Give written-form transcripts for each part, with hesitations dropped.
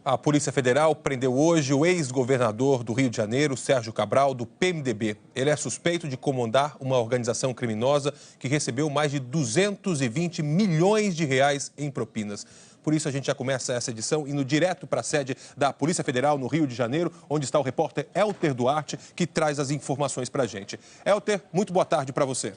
A Polícia Federal prendeu hoje o ex-governador do Rio de Janeiro, Sérgio Cabral, do PMDB. Ele é suspeito de comandar uma organização criminosa que recebeu mais de 220 milhões de reais em propinas. Por isso, a gente já começa essa edição indo direto para a sede da Polícia Federal no Rio de Janeiro, onde está o repórter Elter Duarte, que traz as informações para a gente. Elter, muito boa tarde para você.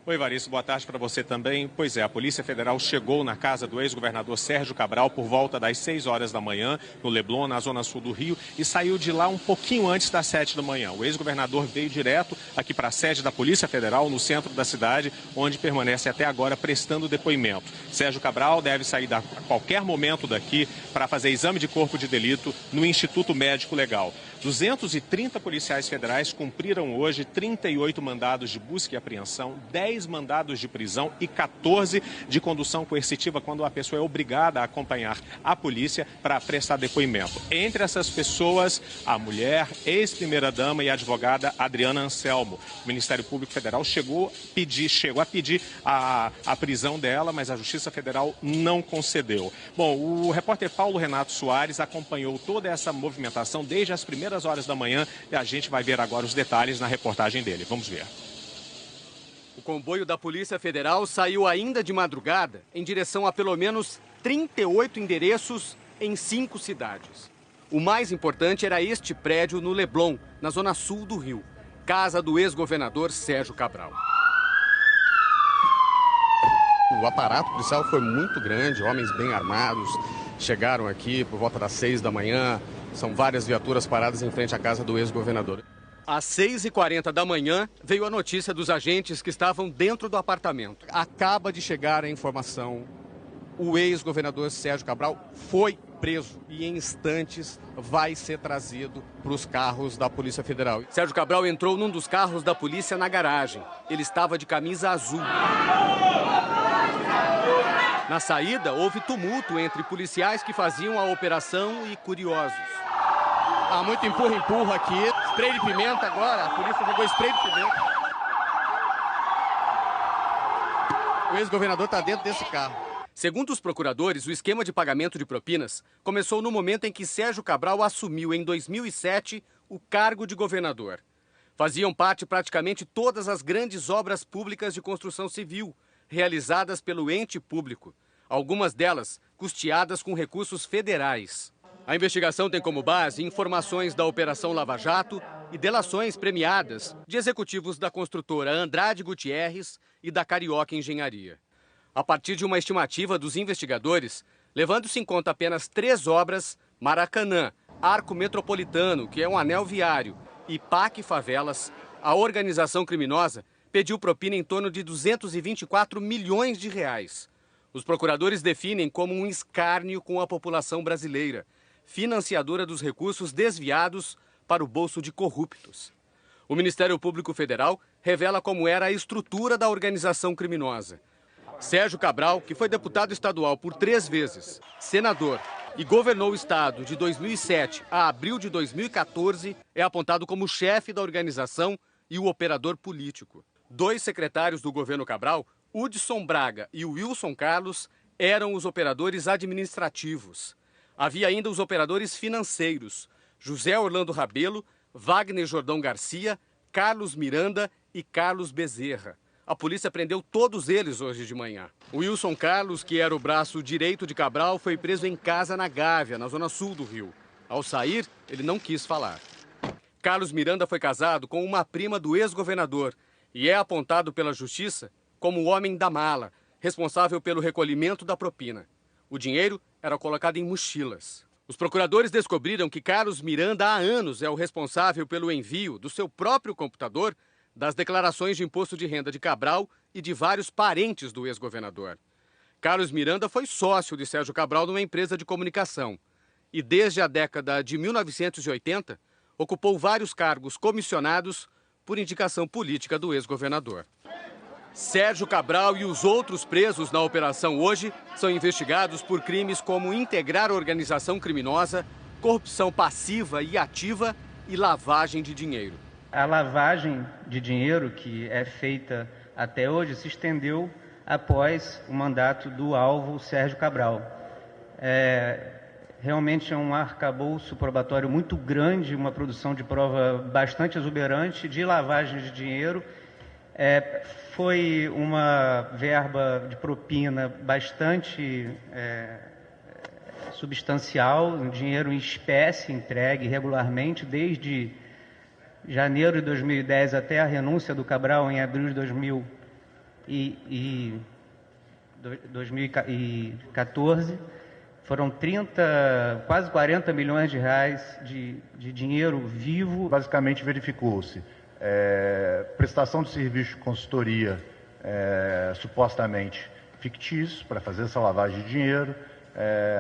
Oi, Varisto, boa tarde para você também. Pois é, a Polícia Federal chegou na casa do ex-governador Sérgio Cabral por volta das 6 horas da manhã, no Leblon, na zona sul do Rio, e saiu de lá um pouquinho antes das 7 da manhã. O ex-governador veio direto aqui para a sede da Polícia Federal, no centro da cidade, onde permanece até agora prestando depoimento. Sérgio Cabral deve sair a qualquer momento daqui para fazer exame de corpo de delito no Instituto Médico Legal. 230 policiais federais cumpriram hoje 38 mandados de busca e apreensão, 10 mandados de prisão e 14 de condução coercitiva, quando a pessoa é obrigada a acompanhar a polícia para prestar depoimento. Entre essas pessoas, a mulher, ex-primeira-dama e a advogada Adriana Anselmo. O Ministério Público Federal chegou a pedir a prisão dela, mas a Justiça Federal não concedeu. Bom, o repórter Paulo Renato Soares acompanhou toda essa movimentação desde as primeiras horas da manhã e a gente vai ver agora os detalhes na reportagem dele. Vamos ver. O comboio da Polícia Federal saiu ainda de madrugada em direção a pelo menos 38 endereços em 5 cidades. O mais importante era este prédio no Leblon, na zona sul do Rio, casa do ex-governador Sérgio Cabral. O aparato policial foi muito grande, homens bem armados chegaram aqui por volta das 6 da manhã. São várias viaturas paradas em frente à casa do ex-governador. Às 6h40 da manhã, veio a notícia dos agentes que estavam dentro do apartamento. Acaba de chegar a informação. O ex-governador Sérgio Cabral foi preso e em instantes vai ser trazido para os carros da Polícia Federal. Sérgio Cabral entrou num dos carros da polícia na garagem. Ele estava de camisa azul. Na saída, houve tumulto entre policiais que faziam a operação e curiosos. Há muito empurra-empurra aqui. Spray de pimenta agora. A polícia jogou spray de pimenta. O ex-governador está dentro desse carro. Segundo os procuradores, o esquema de pagamento de propinas começou no momento em que Sérgio Cabral assumiu, em 2007, o cargo de governador. Faziam parte praticamente todas as grandes obras públicas de construção civil, realizadas pelo ente público. Algumas delas custeadas com recursos federais. A investigação tem como base informações da Operação Lava Jato e delações premiadas de executivos da construtora Andrade Gutierrez e da Carioca Engenharia. A partir de uma estimativa dos investigadores, levando-se em conta apenas 3 obras, Maracanã, Arco Metropolitano, que é um anel viário, e PAC Favelas, a organização criminosa pediu propina em torno de 224 milhões de reais. Os procuradores definem como um escárnio com a população brasileira, financiadora dos recursos desviados para o bolso de corruptos. O Ministério Público Federal revela como era a estrutura da organização criminosa. Sérgio Cabral, que foi deputado estadual por 3 vezes, senador e governou o estado de 2007 a abril de 2014, é apontado como chefe da organização e o operador político. 2 secretários do governo Cabral, Hudson Braga e Wilson Carlos, eram os operadores administrativos. Havia ainda os operadores financeiros, José Orlando Rabelo, Wagner Jordão Garcia, Carlos Miranda e Carlos Bezerra. A polícia prendeu todos eles hoje de manhã. O Wilson Carlos, que era o braço direito de Cabral, foi preso em casa na Gávea, na zona sul do Rio. Ao sair, ele não quis falar. Carlos Miranda foi casado com uma prima do ex-governador e é apontado pela justiça como o homem da mala, responsável pelo recolhimento da propina. O dinheiro era colocado em mochilas. Os procuradores descobriram que Carlos Miranda há anos é o responsável pelo envio do seu próprio computador das declarações de imposto de renda de Cabral e de vários parentes do ex-governador. Carlos Miranda foi sócio de Sérgio Cabral numa empresa de comunicação e, desde a década de 1980, ocupou vários cargos comissionados por indicação política do ex-governador. Sérgio Cabral e os outros presos na operação hoje são investigados por crimes como integrar organização criminosa, corrupção passiva e ativa e lavagem de dinheiro. A lavagem de dinheiro que é feita até hoje se estendeu após o mandato do alvo Sérgio Cabral. Realmente é um arcabouço probatório muito grande, uma produção de prova bastante exuberante de lavagem de dinheiro. Foi uma verba de propina bastante substancial, um dinheiro em espécie entregue regularmente desde janeiro de 2010 até a renúncia do Cabral em abril de 2014. Foram quase 40 milhões de reais de dinheiro vivo. Basicamente verificou-se prestação de serviço de consultoria supostamente fictícios para fazer essa lavagem de dinheiro,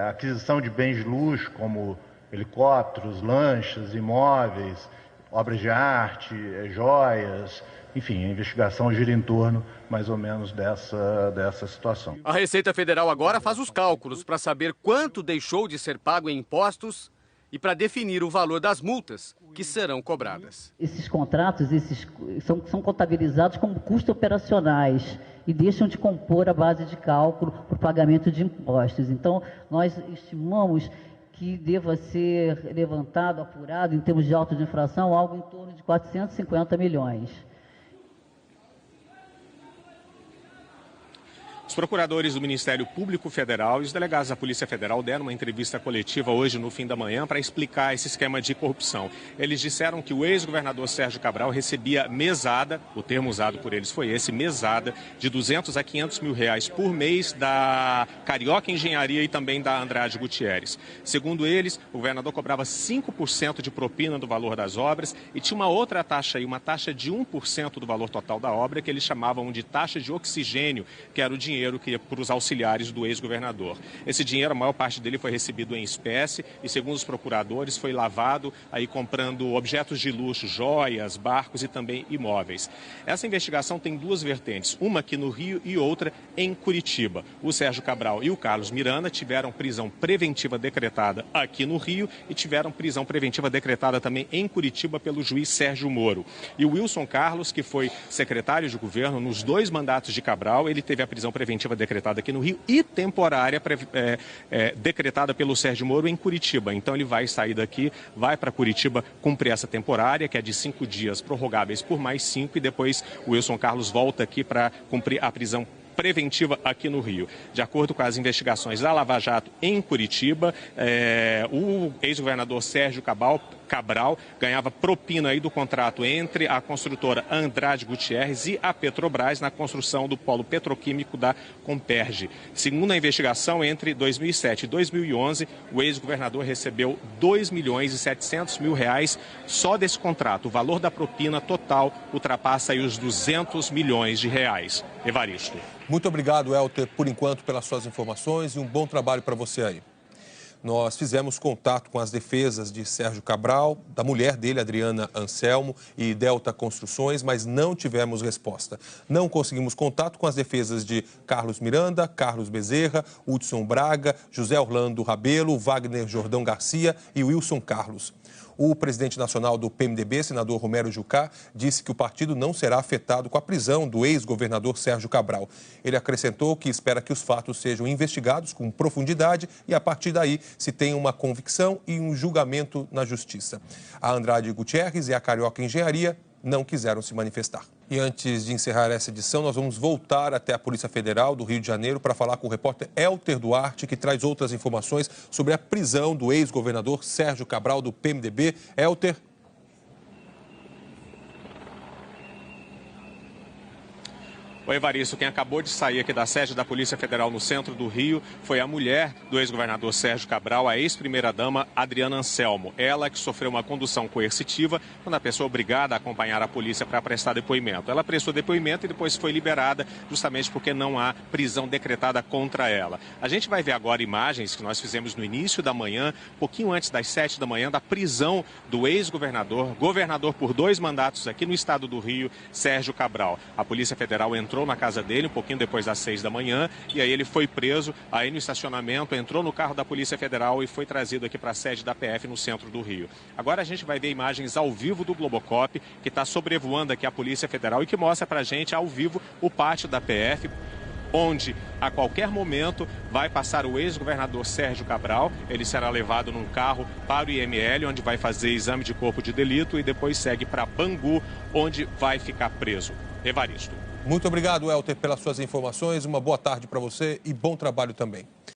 aquisição de bens de luxo como helicópteros, lanchas, imóveis, obras de arte, joias. Enfim, a investigação gira em torno, mais ou menos, dessa situação. A Receita Federal agora faz os cálculos para saber quanto deixou de ser pago em impostos e para definir o valor das multas que serão cobradas. Esses contratos são contabilizados como custos operacionais e deixam de compor a base de cálculo para o pagamento de impostos. Então, nós estimamos que deva ser levantado, apurado, em termos de auto de infração, algo em torno de 450 milhões. Os procuradores do Ministério Público Federal e os delegados da Polícia Federal deram uma entrevista coletiva hoje no fim da manhã para explicar esse esquema de corrupção. Eles disseram que o ex-governador Sérgio Cabral recebia mesada, o termo usado por eles foi esse, mesada, de 200 a 500 mil reais por mês da Carioca Engenharia e também da Andrade Gutierrez. Segundo eles, o governador cobrava 5% de propina do valor das obras e tinha uma outra taxa aí, uma taxa de 1% do valor total da obra, que eles chamavam de taxa de oxigênio, que era o dinheiro que ia para os auxiliares do ex-governador. Esse dinheiro, a maior parte dele foi recebido em espécie e, segundo os procuradores, foi lavado aí comprando objetos de luxo, joias, barcos e também imóveis. Essa investigação tem duas vertentes, uma aqui no Rio e outra em Curitiba. O Sérgio Cabral e o Carlos Miranda tiveram prisão preventiva decretada aqui no Rio e tiveram prisão preventiva decretada também em Curitiba pelo juiz Sérgio Moro. E o Wilson Carlos, que foi secretário de governo nos dois mandatos de Cabral, ele teve a prisão preventiva decretada aqui no Rio e temporária decretada pelo Sérgio Moro em Curitiba. Então ele vai sair daqui, vai para Curitiba cumprir essa temporária, que é de 5 dias, prorrogáveis por mais 5, e depois o Wilson Carlos volta aqui para cumprir a prisão preventiva aqui no Rio. De acordo com as investigações da Lava Jato em Curitiba, o ex-governador Sérgio Cabral ganhava propina aí do contrato entre a construtora Andrade Gutierrez e a Petrobras na construção do polo petroquímico da Comperge. Segundo a investigação, entre 2007 e 2011, o ex-governador recebeu 2 milhões e 700 mil reais só desse contrato. O valor da propina total ultrapassa aí os 200 milhões de reais. Evaristo. Muito obrigado, Elter, por enquanto, pelas suas informações e um bom trabalho para você aí. Nós fizemos contato com as defesas de Sérgio Cabral, da mulher dele, Adriana Anselmo, e Delta Construções, mas não tivemos resposta. Não conseguimos contato com as defesas de Carlos Miranda, Carlos Bezerra, Hudson Braga, José Orlando Rabelo, Wagner Jordão Garcia e Wilson Carlos. O presidente nacional do PMDB, senador Romero Jucá, disse que o partido não será afetado com a prisão do ex-governador Sérgio Cabral. Ele acrescentou que espera que os fatos sejam investigados com profundidade e, a partir daí, se tenha uma convicção e um julgamento na justiça. A Andrade Gutierrez e a Carioca Engenharia não quiseram se manifestar. E antes de encerrar essa edição, nós vamos voltar até a Polícia Federal do Rio de Janeiro para falar com o repórter Elter Duarte, que traz outras informações sobre a prisão do ex-governador Sérgio Cabral do PMDB. Elter. Oi, Evaristo, quem acabou de sair aqui da sede da Polícia Federal no centro do Rio foi a mulher do ex-governador Sérgio Cabral, a ex-primeira-dama Adriana Anselmo. Ela que sofreu uma condução coercitiva quando a pessoa obrigada a acompanhar a polícia para prestar depoimento. Ela prestou depoimento e depois foi liberada justamente porque não há prisão decretada contra ela. A gente vai ver agora imagens que nós fizemos no início da manhã, pouquinho antes das 7 da manhã, da prisão do ex-governador, governador por 2 mandatos aqui no estado do Rio, Sérgio Cabral. A Polícia Federal entrou na casa dele um pouquinho depois das 6 da manhã e aí ele foi preso aí no estacionamento, entrou no carro da Polícia Federal e foi trazido aqui para a sede da PF no centro do Rio. Agora a gente vai ver imagens ao vivo do Globocop, que está sobrevoando aqui a Polícia Federal e que mostra para a gente ao vivo o pátio da PF. onde a qualquer momento vai passar o ex-governador Sérgio Cabral. Ele será levado num carro para o IML, onde vai fazer exame de corpo de delito e depois segue para Bangu, onde vai ficar preso. Evaristo. Muito obrigado, Helter, pelas suas informações. Uma boa tarde para você e bom trabalho também.